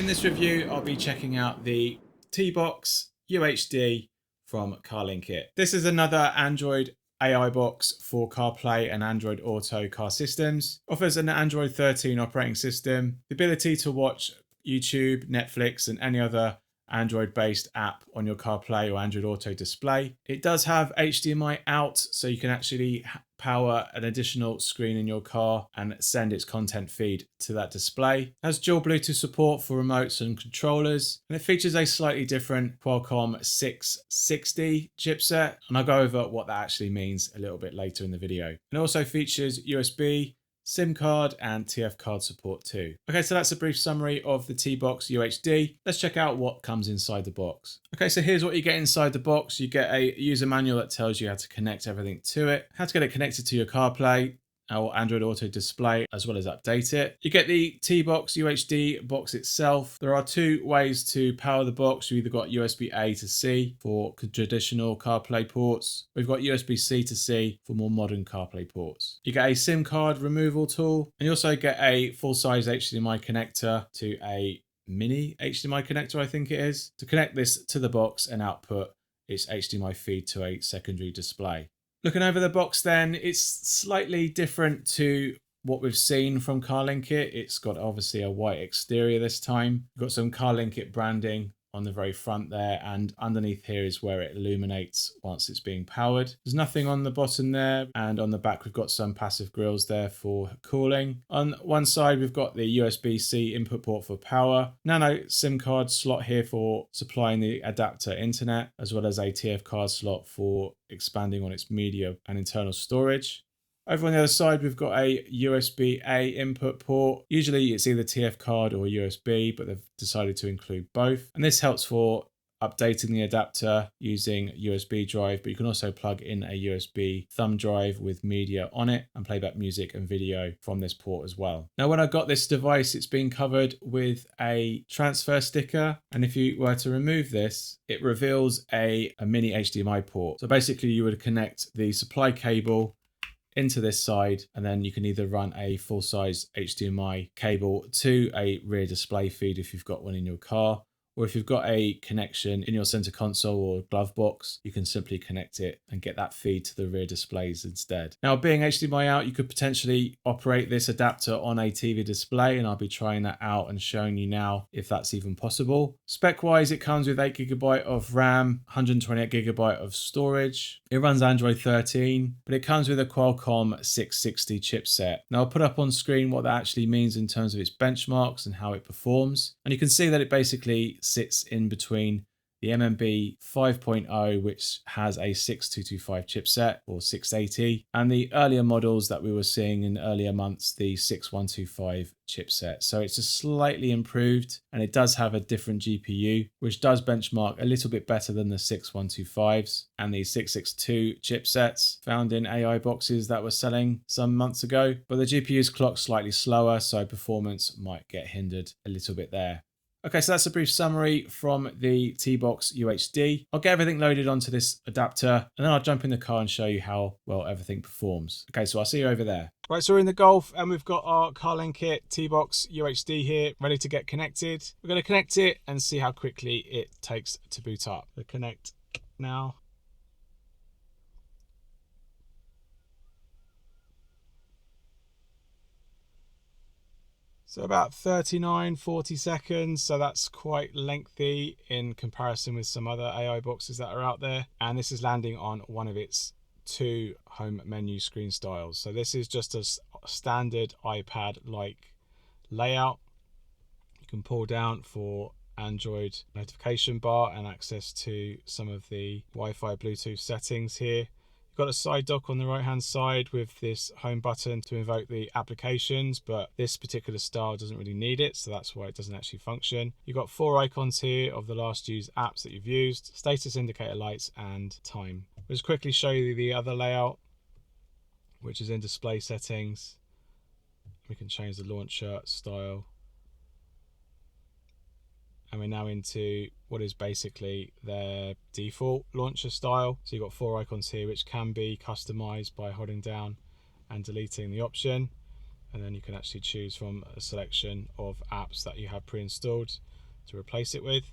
In this review, I'll be checking out the Tbox UHD from CarlinKit. This is another Android AI box for CarPlay and Android Auto car systems. Offers an Android 13 operating system, the ability to watch YouTube, Netflix, and any other Android-based app on your CarPlay or Android Auto display. It does have HDMI out, so you can actually power an additional screen in your car and send its content feed to that display. It has dual Bluetooth support for remotes and controllers, and it features a slightly different Qualcomm 660 chipset, and I'll go over what that actually means a little bit later in the video. It also features USB, SIM card and TF card support too. Okay, so that's a brief summary of the Tbox UHD. Let's check out what comes inside the box. Okay, so here's what you get inside the box. You get a user manual that tells you how to connect everything to it, how to get it connected to your CarPlay or Android Auto display, as well as update it. You get the Tbox UHD box itself. There are two ways to power the box. You either got USB-A to C for traditional CarPlay ports. We've got USB-C to C for more modern CarPlay ports. You get a SIM card removal tool, and you also get a full-size HDMI connector to a mini HDMI connector, I think it is, to connect this to the box and output its HDMI feed to a secondary display. Looking over the box then, it's slightly different to what we've seen from CarlinKit. It's got obviously a white exterior this time. We've got some CarlinKit branding on the very front there, and underneath here is where it illuminates once it's being powered. There's nothing on the bottom there, and on the back we've got some passive grills there for cooling. On one side we've got the USB-C input port for power, nano SIM card slot here for supplying the adapter internet, as well as a TF card slot for expanding on its media and internal storage. Over on the other side, we've got a USB-A input port. Usually it's either TF card or USB, but they've decided to include both. And this helps for updating the adapter using USB drive, but you can also plug in a USB thumb drive with media on it and play back music and video from this port as well. Now, when I got this device, it's been covered with a transfer sticker. And if you were to remove this, it reveals a mini HDMI port. So basically you would connect the supply cable into this side, and then you can either run a full-size HDMI cable to a rear display feed if you've got one in your car, or if you've got a connection in your center console or glove box, you can simply connect it and get that feed to the rear displays instead. Now, being HDMI out, you could potentially operate this adapter on a TV display, and I'll be trying that out and showing you now if that's even possible. Spec-wise, it comes with 8GB of RAM, 128GB of storage. It runs Android 13, but it comes with a Qualcomm 660 chipset. Now, I'll put up on screen what that actually means in terms of its benchmarks and how it performs. And you can see that it basically sits in between the MMB 5.0, which has a 6225 chipset or 680, and the earlier models that we were seeing in earlier months, the 6125 chipset. So it's just slightly improved, and it does have a different GPU, which does benchmark a little bit better than the 6125s and the 662 chipsets found in AI boxes that were selling some months ago. But the GPU is clocked slightly slower, so performance might get hindered a little bit there. Okay, so that's a brief summary from the Tbox UHD. I'll get everything loaded onto this adapter, and then I'll jump in the car and show you how well everything performs. Okay, so I'll see you over there. Right, so we're in the Golf, and we've got our CarlinKit Tbox UHD here, ready to get connected. We're going to connect it and see how quickly it takes to boot up. We'll connect now. So about 39-40 seconds, so that's quite lengthy in comparison with some other AI boxes that are out there. And this is landing on one of its two home menu screen styles. So this is just a standard iPad-like layout. You can pull down for Android notification bar and access to some of the Wi-Fi Bluetooth settings here. Got a side dock on the right hand side with this home button to invoke the applications, but this particular style doesn't really need it, so that's why it doesn't actually function. You've got 4 icons here of the last used apps that you've used, status indicator lights and time. I'll just quickly show you the other layout, which is in display settings. We can change the launcher style. And we're now into what is basically their default launcher style. So you've got 4 icons here which can be customized by holding down and deleting the option. and then you can actually choose from a selection of apps that you have pre-installed to replace it with.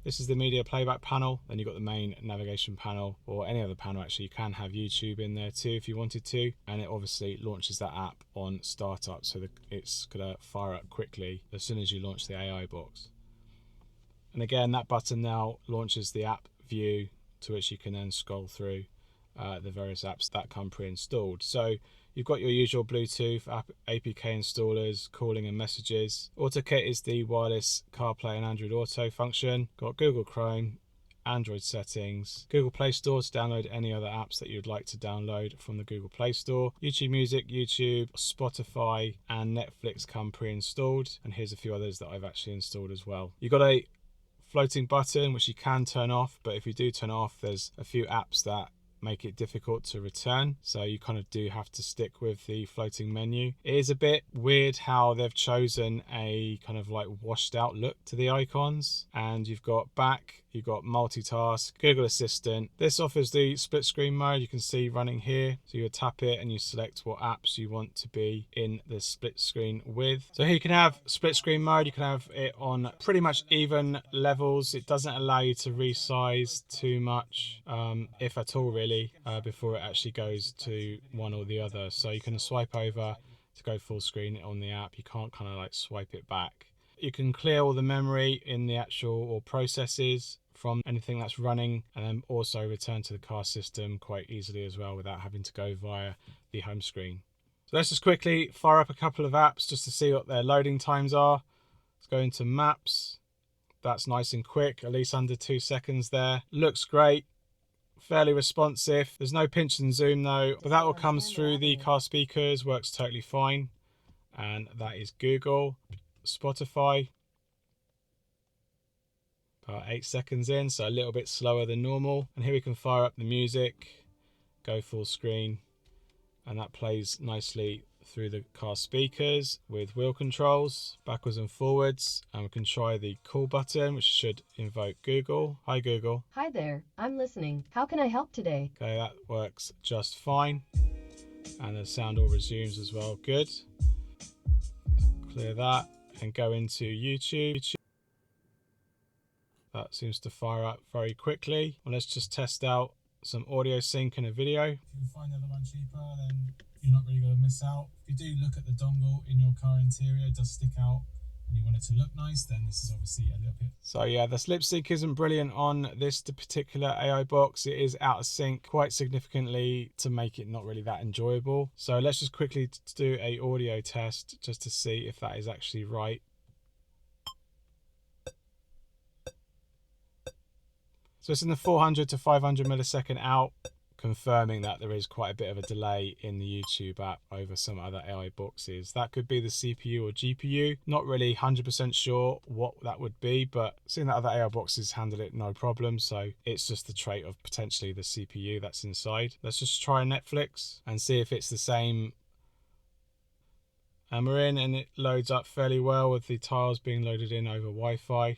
This is the media playback panel. Then you've got the main navigation panel, or any other panel actually. You can have YouTube in there too if you wanted to, and it obviously launches that app on startup, so that it's gonna fire up quickly as soon as you launch the AI box. And again, that button now launches the app view, to which you can then scroll through the various apps that come pre-installed. So you've got your usual Bluetooth, APK installers, calling and messages. AutoKit is the wireless CarPlay and Android Auto function. Got Google Chrome, Android settings, Google Play Store to download any other apps that you'd like to download from the Google Play Store. YouTube Music, YouTube, Spotify and Netflix come pre-installed. And here's a few others that I've actually installed as well. You've got a floating button which you can turn off, but if you do turn it off, there's a few apps that make it difficult to return, so you kind of do have to stick with the floating menu. It is a bit weird how they've chosen a kind of like washed out look to the icons, and you've got back, you've got multitask, Google Assistant. This offers the split screen mode, you can see running here. So you tap it and you select what apps you want to be in the split screen with. So here you can have split screen mode, you can have it on pretty much even levels. It doesn't allow you to resize too much, if at all really, before it actually goes to one or the other. So you can swipe over to go full screen on the app. You can't kind of like swipe it back. You can clear all the memory in the actual or processes from anything that's running, and then also return to the car system quite easily as well without having to go via the home screen. So let's just quickly fire up a couple of apps just to see what their loading times are. Let's go into Maps. That's nice and quick, at least under 2 seconds there. Looks great, fairly responsive. There's no pinch and zoom though, but that all comes through the car speakers, works totally fine. And that is Google. Spotify, about 8 seconds in, so a little bit slower than normal. And here we can fire up the music, go full screen, and that plays nicely through the car speakers with wheel controls, backwards and forwards. And we can try the call button, which should invoke Google. Hi Google. Hi there, I'm listening. How can I help today? Okay, that works just fine. And the sound all resumes as well, good. Clear that and go into YouTube. That seems to fire up very quickly. Well, let's just test out some audio sync and a video. If you can find the other one cheaper, then you're not really going to miss out. If you do look at the dongle in your car interior, it does stick out and you want it to look nice, then this is obviously a little bit. So yeah, the lip sync isn't brilliant on this particular AI box. It is out of sync quite significantly to make it not really that enjoyable. So let's just quickly do a audio test just to see if that is actually right. So it's in the 400 to 500 millisecond out, confirming that there is quite a bit of a delay in the YouTube app over some other AI boxes. That could be the CPU or GPU. Not really 100% sure what that would be, but seeing that other AI boxes handle it no problem, so it's just the trait of potentially the CPU that's inside. Let's just try Netflix and see if it's the same. And we're in, and it loads up fairly well with the tiles being loaded in over Wi-Fi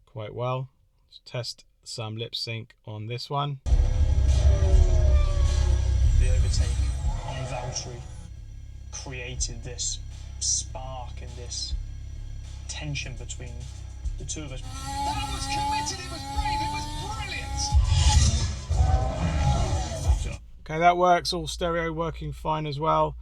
quite well. Let's test some lip sync on this one. The overtake on Valtteri created this spark and this tension between the two of us. That was committed, it was brave, it was brilliant. Okay, that works, all stereo working fine as well.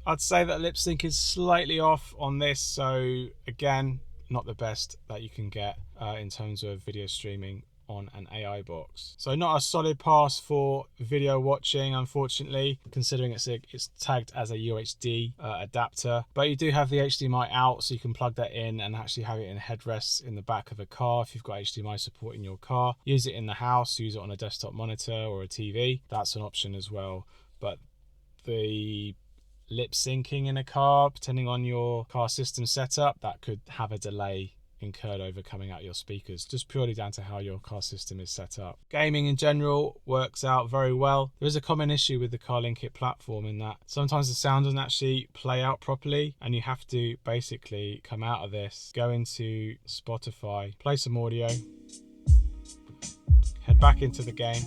I'd say that lip sync is slightly off on this, so again, not the best that you can get in terms of video streaming on an AI box. So not a solid pass for video watching, unfortunately, considering it's tagged as a UHD adapter. But you do have the HDMI out, so you can plug that in and actually have it in headrests in the back of a car if you've got HDMI support in your car. Use it in the house, use it on a desktop monitor or a TV. That's an option as well. But the lip syncing in a car, depending on your car system setup, that could have a delay incurred over coming out your speakers, just purely down to how your car system is set up. Gaming in general works out very well. There is a common issue with the CarlinKit platform in that sometimes the sound doesn't actually play out properly, and you have to basically come out of this, go into Spotify, play some audio, head back into the game,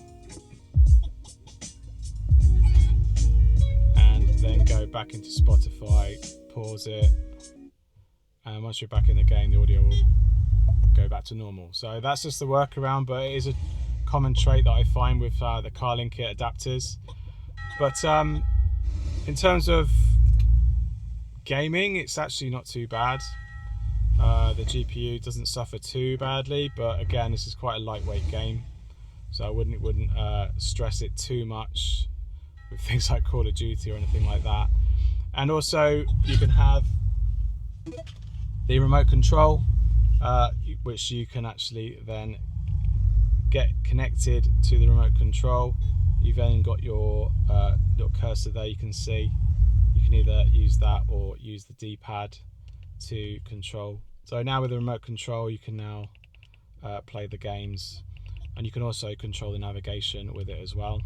and then go back into Spotify, pause it, and once you're back in the game, the audio will go back to normal. So that's just the workaround, but it is a common trait that I find with the CarlinKit adapters. But in terms of gaming, it's actually not too bad. The GPU doesn't suffer too badly, but again, this is quite a lightweight game, so I wouldn't stress it too much with things like Call of Duty or anything like that. And also you can have the remote control, which you can actually then get connected to the remote control. You've then got your little cursor there, you can see. You can either use that or use the D-pad to control. So now with the remote control, you can now play the games, and you can also control the navigation with it as well.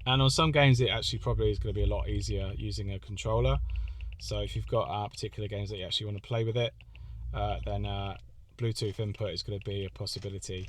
And on some games, it actually probably is going to be a lot easier using a controller. So if you've got particular games that you actually want to play with it, then Bluetooth input is going to be a possibility.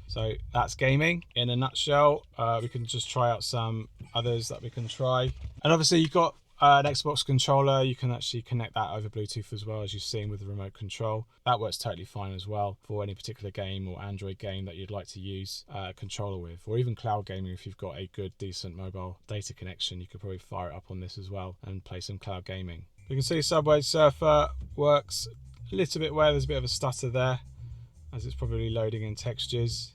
So that's gaming in a nutshell. We can just try out some others that we can try. And obviously you've got an Xbox controller. You can actually connect that over Bluetooth as well, as you've seen with the remote control. That works totally fine as well for any particular game or Android game that you'd like to use a controller with, or even cloud gaming. If you've got a good, decent mobile data connection, you could probably fire it up on this as well and play some cloud gaming. You can see Subway Surfer works a little bit where there's a bit of a stutter there, as it's probably loading in textures.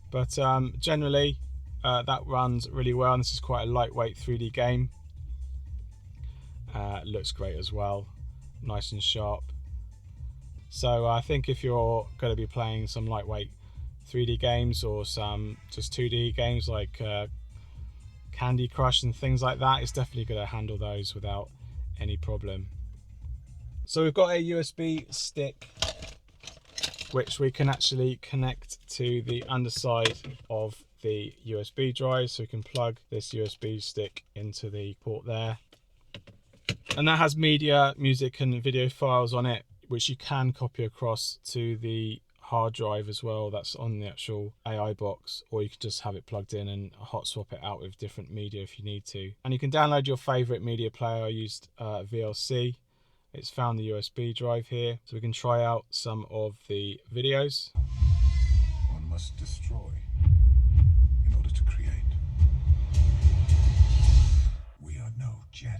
But generally that runs really well, and this is quite a lightweight 3D game. Looks great as well, nice and sharp. So I think if you're going to be playing some lightweight 3D games or some just 2D games like Candy Crush and things like that, it's definitely going to handle those without any problem. So we've got a USB stick which we can actually connect to the underside of the USB drive, so we can plug this USB stick into the port there, and that has media, music and video files on it, which you can copy across to the hard drive as well. That's on the actual AI box, or you could just have it plugged in and hot swap it out with different media if you need to. And you can download your favorite media player. I used VLC. It's found the USB drive here, so we can try out some of the videos. One must destroy in order to create. We are no Jedi.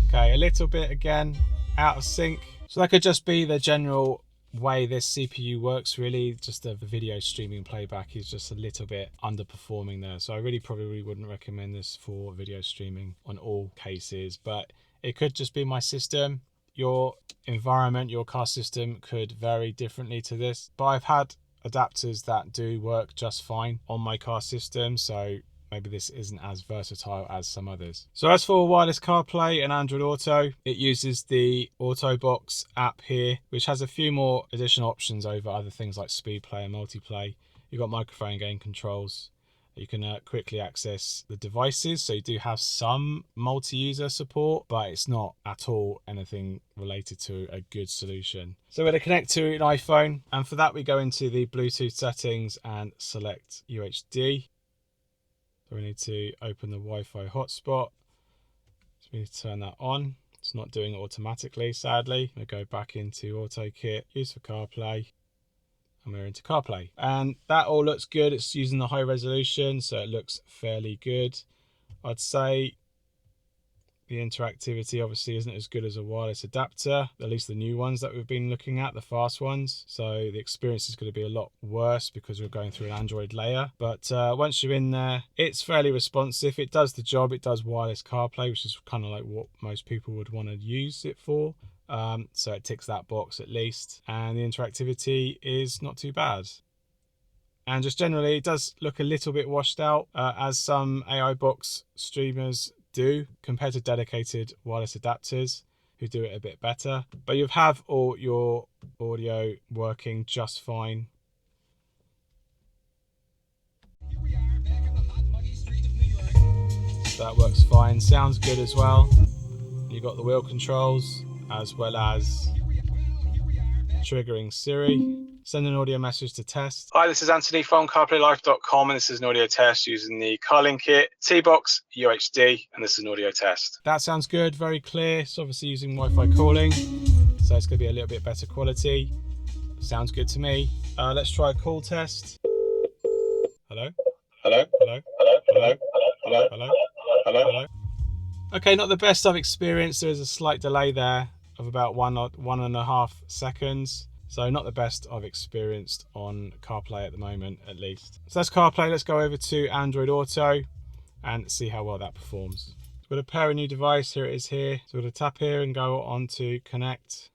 Okay, a little bit again out of sync. So that could just be the general way this CPU works, really. Just the video streaming playback is just a little bit underperforming there. So I really probably wouldn't recommend this for video streaming on all cases, but it could just be my system. Your environment, your car system could vary differently to this, but I've had adapters that do work just fine on my car system, so maybe this isn't as versatile as some others. So as for wireless CarPlay and Android Auto, it uses the AutoBox app here, which has a few more additional options over other things like speed play and multiplay. You've got microphone gain controls. You can quickly access the devices, so you do have some multi-user support, but it's not at all anything related to a good solution. So we're going to connect to an iPhone, and for that we go into the Bluetooth settings and select UHD. So we need to open the Wi-Fi hotspot. So we need to turn that on. It's not doing it automatically, sadly. We'll go back into AutoKit, use for CarPlay. And we're into CarPlay, and that all looks good. It's using the high resolution, so it looks fairly good. I'd say the interactivity obviously isn't as good as a wireless adapter, at least the new ones that we've been looking at, the fast ones. So the experience is going to be a lot worse because we're going through an Android layer. But once you're in there, it's fairly responsive. It does the job. It does wireless CarPlay, which is kind of like what most people would want to use it for. So it ticks that box at least, and the interactivity is not too bad. And just generally, it does look a little bit washed out, as some AI box streamers do, compared to dedicated wireless adapters who do it a bit better. But you have all your audio working just fine. Here we are, back in the hot, muggy streets of New York. So that works fine. Sounds good as well. You've got the wheel controls, as well as Triggering Siri. Send an audio message to test. Hi, this is Anthony from CarPlayLife.com, and this is an audio test using the CarlinKit Tbox UHD, and this is an audio test. That sounds good, very clear. It's obviously using Wi-Fi calling, so it's going to be a little bit better quality. Sounds good to me. Let's try a call test. Hello? Hello? Hello? Hello? Hello? Hello? Hello? Hello? Hello? Okay, not the best I've experienced. There is a slight delay there of about 1.5 seconds. So not the best I've experienced on CarPlay at the moment, at least. So that's CarPlay. Let's go over to Android Auto and see how well that performs. So we're going to pair a new device. Here it is here. So we're going to tap here and go on to connect.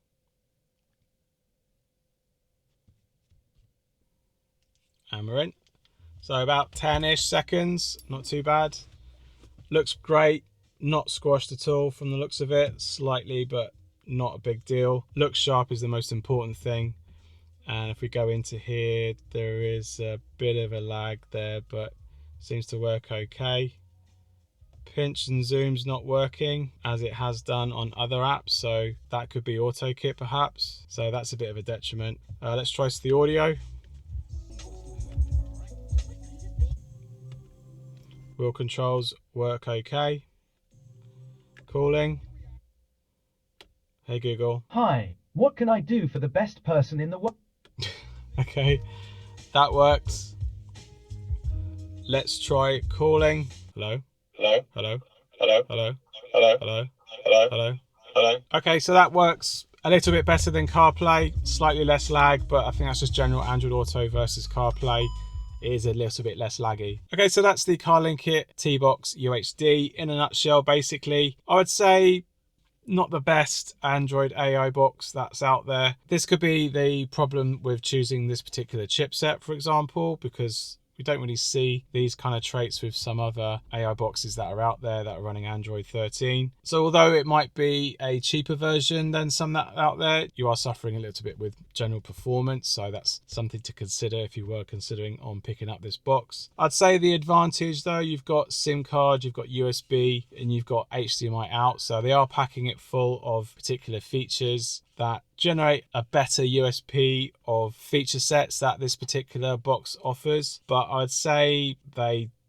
And we're in. So about 10-ish seconds, not too bad. Looks great, not squashed at all from the looks of it, slightly, but not a big deal. Looks sharp is the most important thing. And if we go into here, there is a bit of a lag there, but seems to work okay. Pinch and zoom's not working as it has done on other apps, so that could be AutoKit perhaps. So that's a bit of a detriment. Let's try the audio. Wheel controls work okay. Calling. Hey Google. Hi, what can I do for the best person in the world? Okay, that works. Let's try calling. Hello? Hello? Hello? Hello? Hello? Hello? Hello? Hello? Hello? Hello? Okay, so that works a little bit better than CarPlay. Slightly less lag, but I think that's just general Android Auto versus CarPlay. It is a little bit less laggy. Okay, so that's the CarlinKit Tbox UHD in a nutshell, basically. I would say not the best Android AI box that's out there. This could be the problem with choosing this particular chipset, for example, because we don't really see these kind of traits with some other AI boxes that are out there that are running Android 13. So although it might be a cheaper version than some that out there, you are suffering a little bit with general performance. So that's something to consider if you were considering on picking up this box. I'd say the advantage though, you've got SIM card, you've got USB, and you've got HDMI out. So they are packing it full of particular features that generate a better USP of feature sets that this particular box offers. But I'd say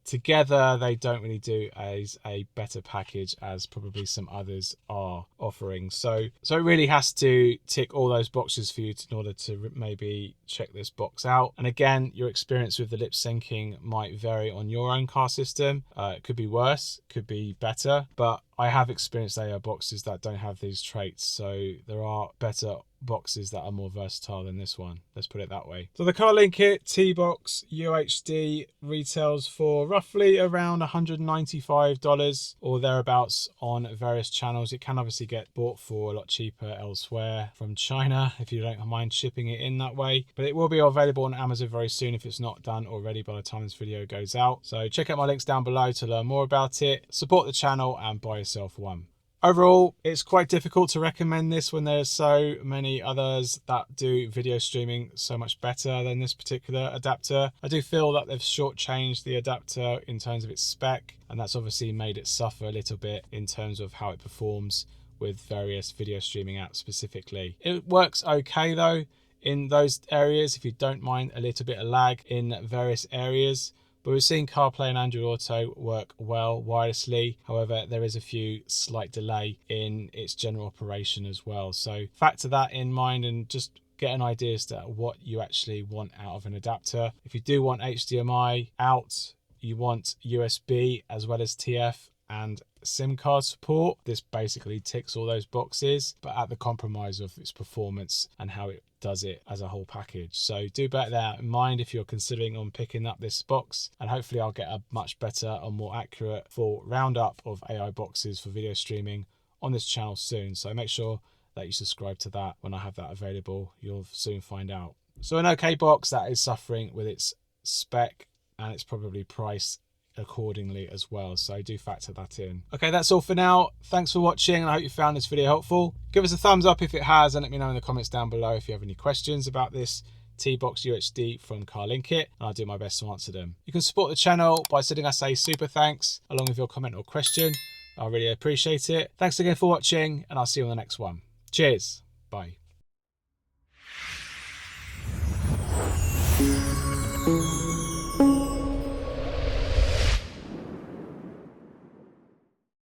together they don't really do as a better package as probably some others are offering. So it really has to tick all those boxes for you in order to maybe check this box out. And again, your experience with the lip syncing might vary on your own car system. It could be worse, could be better, but I have experienced AI boxes that don't have these traits. So there are better boxes that are more versatile than this one. Let's put it that way. So the CarlinKit Tbox UHD retails for roughly around $195 or thereabouts on various channels. It can obviously get bought for a lot cheaper elsewhere from China if you don't mind shipping it in that way. But it will be available on Amazon very soon if it's not done already by the time this video goes out. So check out my links down below to learn more about it. Support the channel and buy yourself one. Overall, it's quite difficult to recommend this when there's so many others that do video streaming so much better than this particular adapter. I do feel that they've shortchanged the adapter in terms of its spec, and that's obviously made it suffer a little bit in terms of how it performs with various video streaming apps specifically. It works okay though in those areas if you don't mind a little bit of lag in various areas. But we've seen CarPlay and Android Auto work well wirelessly. However, there is a few slight delay in its general operation as well. So factor that in mind and just get an idea as to what you actually want out of an adapter. If you do want HDMI out, you want USB as well as TF and SIM card support, this basically ticks all those boxes, but at the compromise of its performance and how it does it as a whole package. So do bear that in mind if you're considering on picking up this box, and hopefully I'll get a much better and more accurate full roundup of AI boxes for video streaming on this channel soon. So make sure that you subscribe to that. When I have that available, you'll soon find out. So an okay box that is suffering with its spec, and it's probably priced accordingly as well, so do factor that in. Okay, that's all for now. Thanks for watching, and I hope you found this video helpful. Give us a thumbs up if it has, and let me know in the comments down below if you have any questions about this Tbox UHD from CarlinKit, and I'll do my best to answer them. You can support the channel by sending us a super thanks along with your comment or question. I really appreciate it. Thanks again for watching, and I'll see you on the next one. Cheers. Bye.